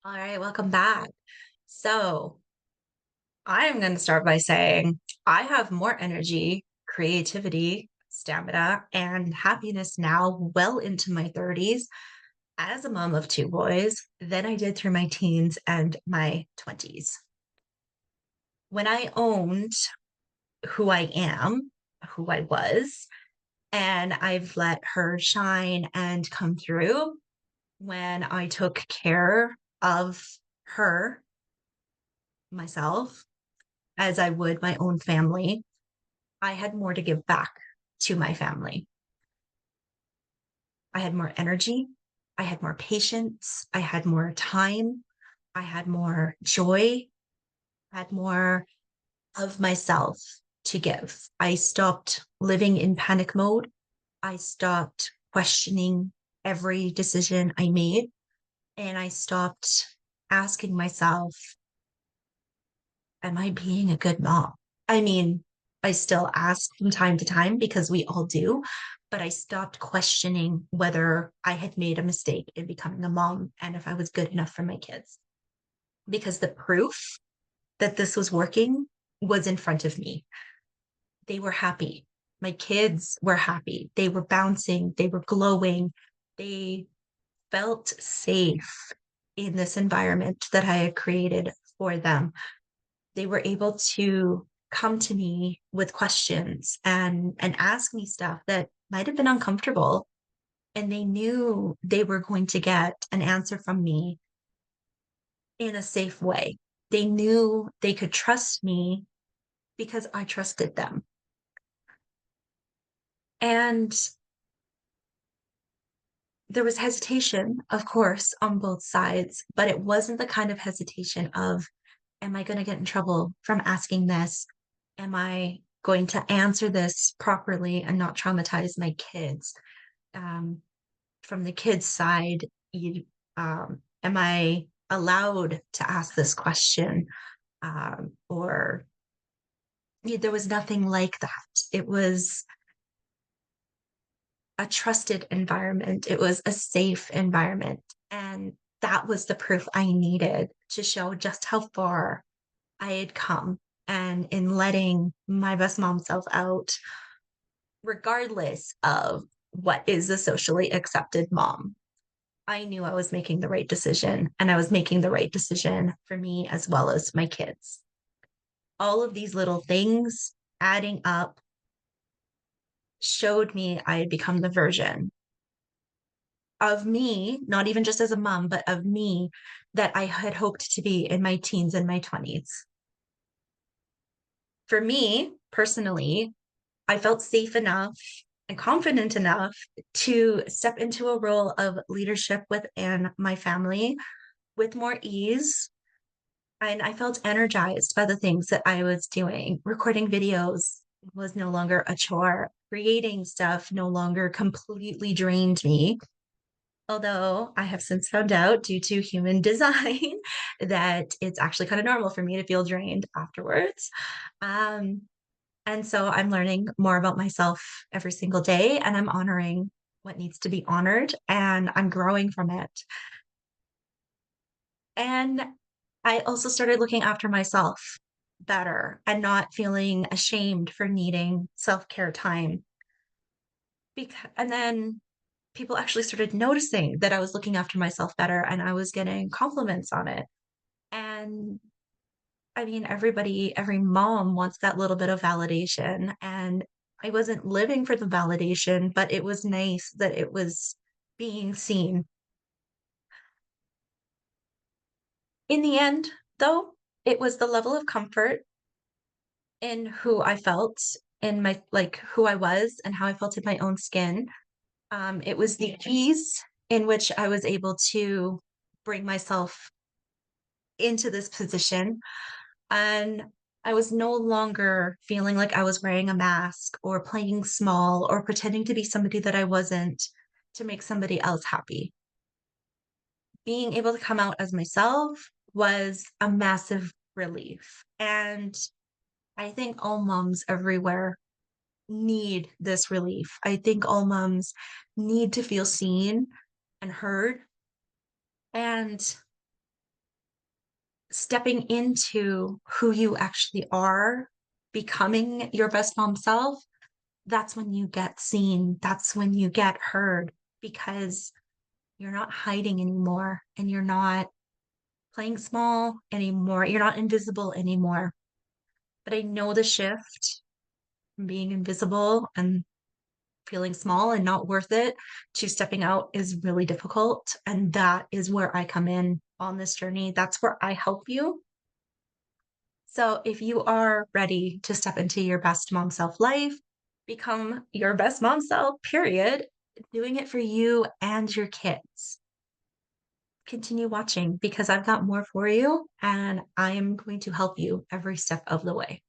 All right, welcome back. So, I'm going to start by saying I have more energy, creativity, stamina, and happiness now, well into my 30s, as a mom of two boys, than I did through my teens and my 20s. When I owned who I am, who I was, and I've let her shine and come through when I took care of her myself as I would my own family, I had more to give back to my family. I had more energy. I had more patience. I had more time. I had more joy. I had more of myself to give. I stopped living in panic mode. I stopped questioning every decision I made. And I stopped asking myself, am I being a good mom? I mean, I still ask from time to time because we all do, but I stopped questioning whether I had made a mistake in becoming a mom and if I was good enough for my kids. Because the proof that this was working was in front of me. They were happy. My kids were happy. They were bouncing, they were glowing. They felt safe in this environment that I had created for them. They were able to come to me with questions and ask me stuff that might have been uncomfortable, and they knew they were going to get an answer from me in a safe way. They knew they could trust me because I trusted them. And there was hesitation, of course, on both sides, but it wasn't the kind of hesitation of, am I going to get in trouble from asking this? Am I going to answer this properly and not traumatize my kids? Um, from the kids' side, am I allowed to ask this question? Or yeah, there was nothing like that. It was a trusted environment, it was a safe environment. And that was the proof I needed to show just how far I had come and in letting my best mom self out, regardless of what is a socially accepted mom. I knew I was making the right decision and I was making the right decision for me as well as my kids. All of these little things adding up showed me I had become the version of me, not even just as a mom, but of me that I had hoped to be in my teens and my 20s. For me personally, I felt safe enough and confident enough to step into a role of leadership within my family with more ease. And I felt energized by the things that I was doing. Recording videos was no longer a chore. Creating stuff no longer completely drained me. Although I have since found out due to human design that it's actually kind of normal for me to feel drained afterwards. Um, and so I'm learning more about myself every single day and I'm honoring what needs to be honored and I'm growing from it. And I also started looking after myself better and not feeling ashamed for needing self-care time. And then people actually started noticing that I was looking after myself better and I was getting compliments on it. And I mean, every mom wants that little bit of validation. And I wasn't living for the validation, but it was nice that it was being seen. In the end, though, it was the level of comfort in who I felt in my like who I was and how I felt in my own skin. It was the ease in which I was able to bring myself into this position. And I was no longer feeling like I was wearing a mask or playing small or pretending to be somebody that I wasn't to make somebody else happy. Being able to come out as myself was a massive relief. And I think all moms everywhere need this relief. I think all moms need to feel seen and heard. And stepping into who you actually are, becoming your best mom self, that's when you get seen. That's when you get heard because you're not hiding anymore and you're not playing small anymore. You're not invisible anymore. But I know the shift from being invisible and feeling small and not worth it to stepping out is really difficult. And that is where I come in on this journey. That's where I help you. So if you are ready to step into your best mom self life, become your best mom self, period, doing it for you and your kids, continue watching because I've got more for you and I am going to help you every step of the way.